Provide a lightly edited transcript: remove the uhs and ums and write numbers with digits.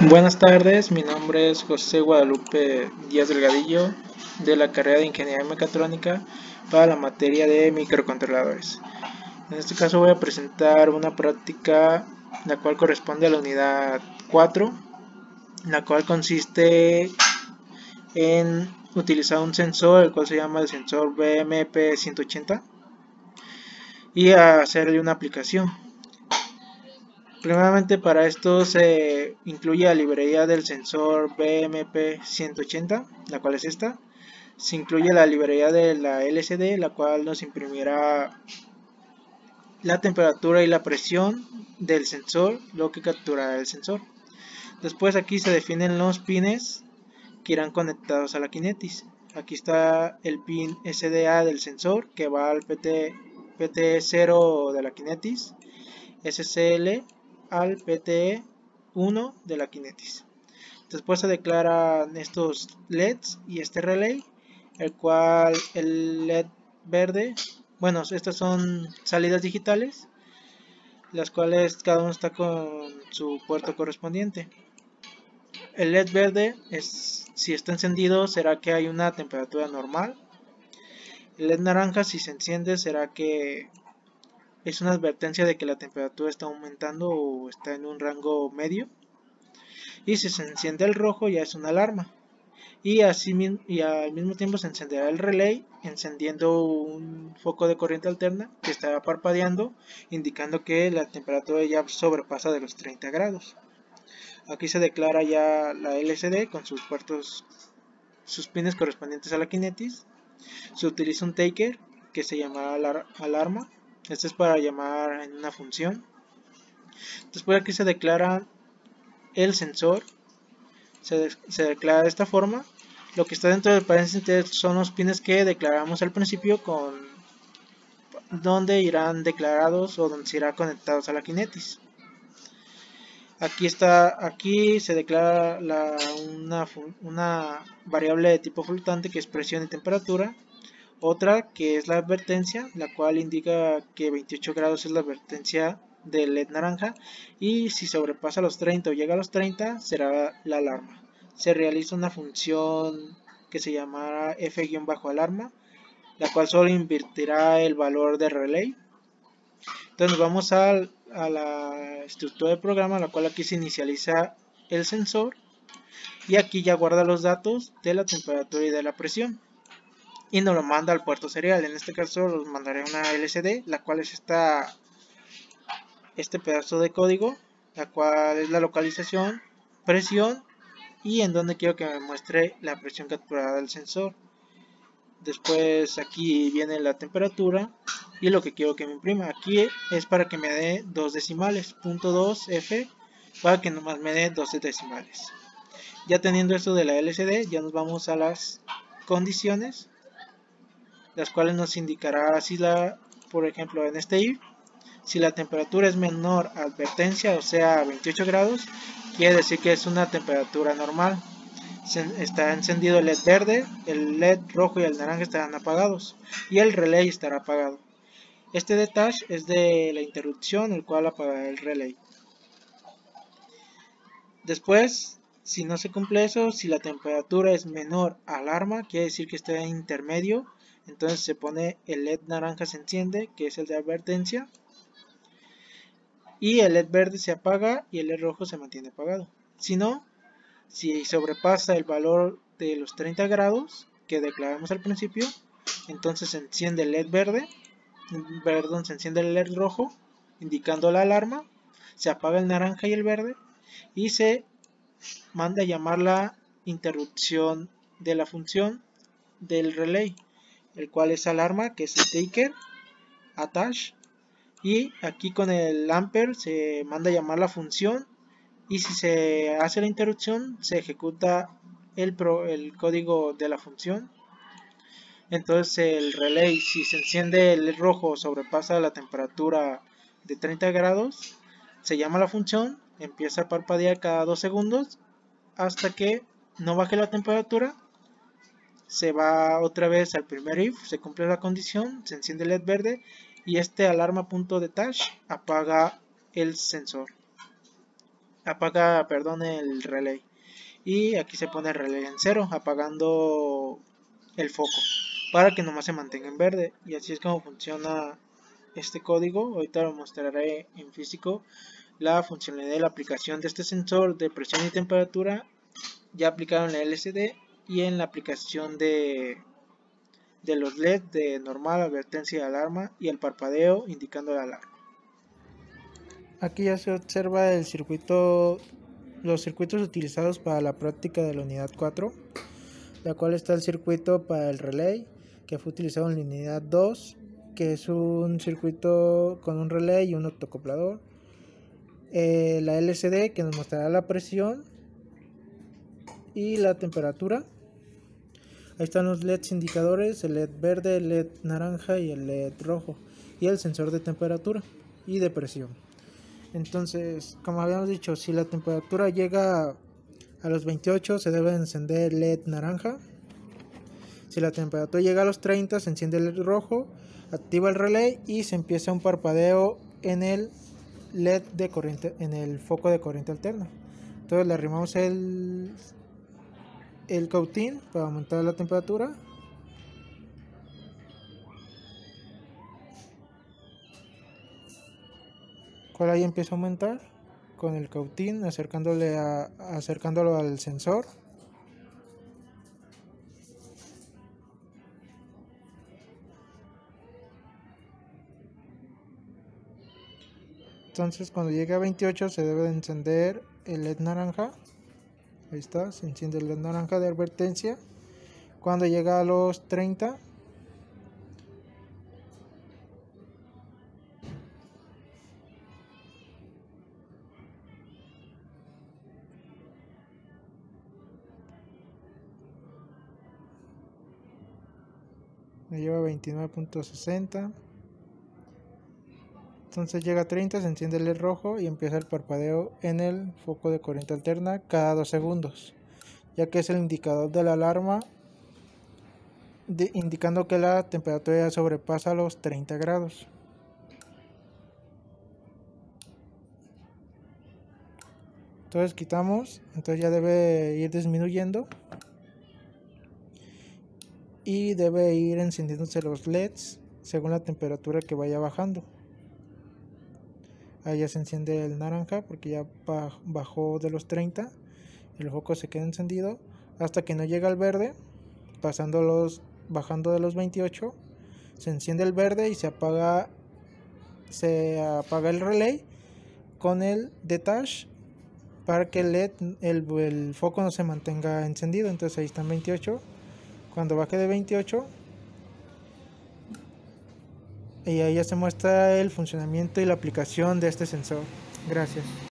Buenas tardes, mi nombre es José Guadalupe Díaz Delgadillo de la carrera de Ingeniería Mecatrónica para la materia de microcontroladores. En este caso voy a presentar una práctica la cual corresponde a la unidad 4, la cual consiste en utilizar un sensor, el cual se llama el sensor BMP180, y hacerle una aplicación. Primeramente para esto se incluye la librería del sensor BMP180, la cual es esta. Se incluye la librería de la LCD, la cual nos imprimirá la temperatura y la presión del sensor, lo que capturará el sensor. Después aquí se definen los pines que irán conectados a la Kinetis. Aquí está el pin SDA del sensor que va al PT0 de la Kinetis, SCL al PTE1 de la Kinetis. Después se declaran estos LEDs y este relay, el cual el LED verde, bueno, estas son salidas digitales, las cuales cada uno está con su puerto correspondiente. El LED verde si está encendido será que hay una temperatura normal. El LED naranja, si se enciende, será que es una advertencia de que la temperatura está aumentando o está en un rango medio. Y si se enciende el rojo ya es una alarma. Y al mismo tiempo se encenderá el relay encendiendo un foco de corriente alterna que estará parpadeando, indicando que la temperatura ya sobrepasa de los 30 grados. Aquí se declara ya la LCD con sus puertos, sus pines correspondientes a la Kinetis. Se utiliza un taker que se llama alarma. Este es para llamar en una función. Después aquí se declara el sensor. Se declara de esta forma. Lo que está dentro del paréntesis son los pines que declaramos al principio, con donde irán declarados o donde se irán conectados a la Kinetis. Aquí se declara una variable de tipo flotante que es presión y temperatura. Otra que es la advertencia, la cual indica que 28 grados es la advertencia del LED naranja, y si sobrepasa los 30 o llega a los 30 será la alarma. Se realiza una función que se llamará f-alarma, la cual solo invertirá el valor del relay. Entonces vamos a la estructura del programa, la cual aquí se inicializa el sensor y aquí ya guarda los datos de la temperatura y de la presión y nos lo manda al puerto serial. En este caso los mandaré una LCD, la cual es este pedazo de código, la cual es la localización, presión y en donde quiero que me muestre la presión capturada del sensor. Después aquí viene la temperatura y lo que quiero que me imprima. Aquí es para que me dé dos decimales, .2F, para que nomás me dé 12 decimales. Ya teniendo esto de la LCD, ya nos vamos a las condiciones, las cuales nos indicará si por ejemplo en este if, si la temperatura es menor a advertencia, o sea 28 grados, quiere decir que es una temperatura normal. Está encendido el LED verde, el LED rojo y el naranja estarán apagados y el relay estará apagado. Este detach es de la interrupción, el cual apagará el relay. Después, si no se cumple eso, si la temperatura es menor a alarma, quiere decir que está en intermedio, entonces se pone el LED naranja, se enciende, que es el de advertencia, y el LED verde se apaga y el LED rojo se mantiene apagado. Si no, si sobrepasa el valor de los 30 grados que declaramos al principio, entonces se enciende el LED verde, se enciende el LED rojo indicando la alarma, se apaga el naranja y el verde y se manda a llamar la interrupción de la función del relay, el cual es alarma, que es el taker, attach, y aquí con el ampere se manda a llamar la función y si se hace la interrupción se ejecuta el código de la función. Entonces el relay, si se enciende el LED rojo, sobrepasa la temperatura de 30 grados, se llama la función, empieza a parpadear cada 2 segundos hasta que no baje la temperatura. Se va otra vez al primer if, se cumple la condición, se enciende el LED verde y este alarma.detach apaga el sensor. apaga, perdón, el relay. Y aquí se pone el relay en 0, apagando el foco para que nomás se mantenga en verde. Y así es como funciona este código. Ahorita lo mostraré en físico la funcionalidad de la aplicación de este sensor de presión y temperatura ya aplicado en la LCD y en la aplicación de los LED de normal, advertencia y alarma, y el parpadeo indicando la alarma. Aquí ya se observa el circuito, los circuitos utilizados para la práctica de la unidad 4, la cual está el circuito para el relay que fue utilizado en la unidad 2, que es un circuito con un relay y un octocoplador. La LCD que nos mostrará la presión y la temperatura. Ahí están los LEDs indicadores, el LED verde, el LED naranja y el LED rojo, y el sensor de temperatura y de presión. Entonces, como habíamos dicho, si la temperatura llega a los 28 se debe encender el LED naranja. Si la temperatura llega a los 30 se enciende el LED rojo, activa el relay y se empieza un parpadeo en el LED de corriente, en el foco de corriente alterna. Entonces le arrimamos el cautín para aumentar la temperatura. Cual ahí empieza a aumentar con el cautín, acercándolo al sensor. Entonces cuando llegue a 28 se debe de encender el LED naranja. Ahí está, se enciende el LED naranja de advertencia. Cuando llega a los 30 me lleva a 29.60. Entonces llega a 30, se enciende el LED rojo y empieza el parpadeo en el foco de corriente alterna cada 2 segundos, ya que es el indicador de la alarma indicando que la temperatura ya sobrepasa los 30 grados. Entonces quitamos, entonces ya debe ir disminuyendo y debe ir encendiéndose los LEDs según la temperatura que vaya bajando. Ahí ya se enciende el naranja porque ya bajó de los 30, el foco se queda encendido hasta que no llega al verde, bajando de los 28, se enciende el verde y se apaga el relay con el detach para que el foco no se mantenga encendido. Entonces ahí está en 28. Cuando baje de 28 y ahí ya se muestra el funcionamiento y la aplicación de este sensor. Gracias.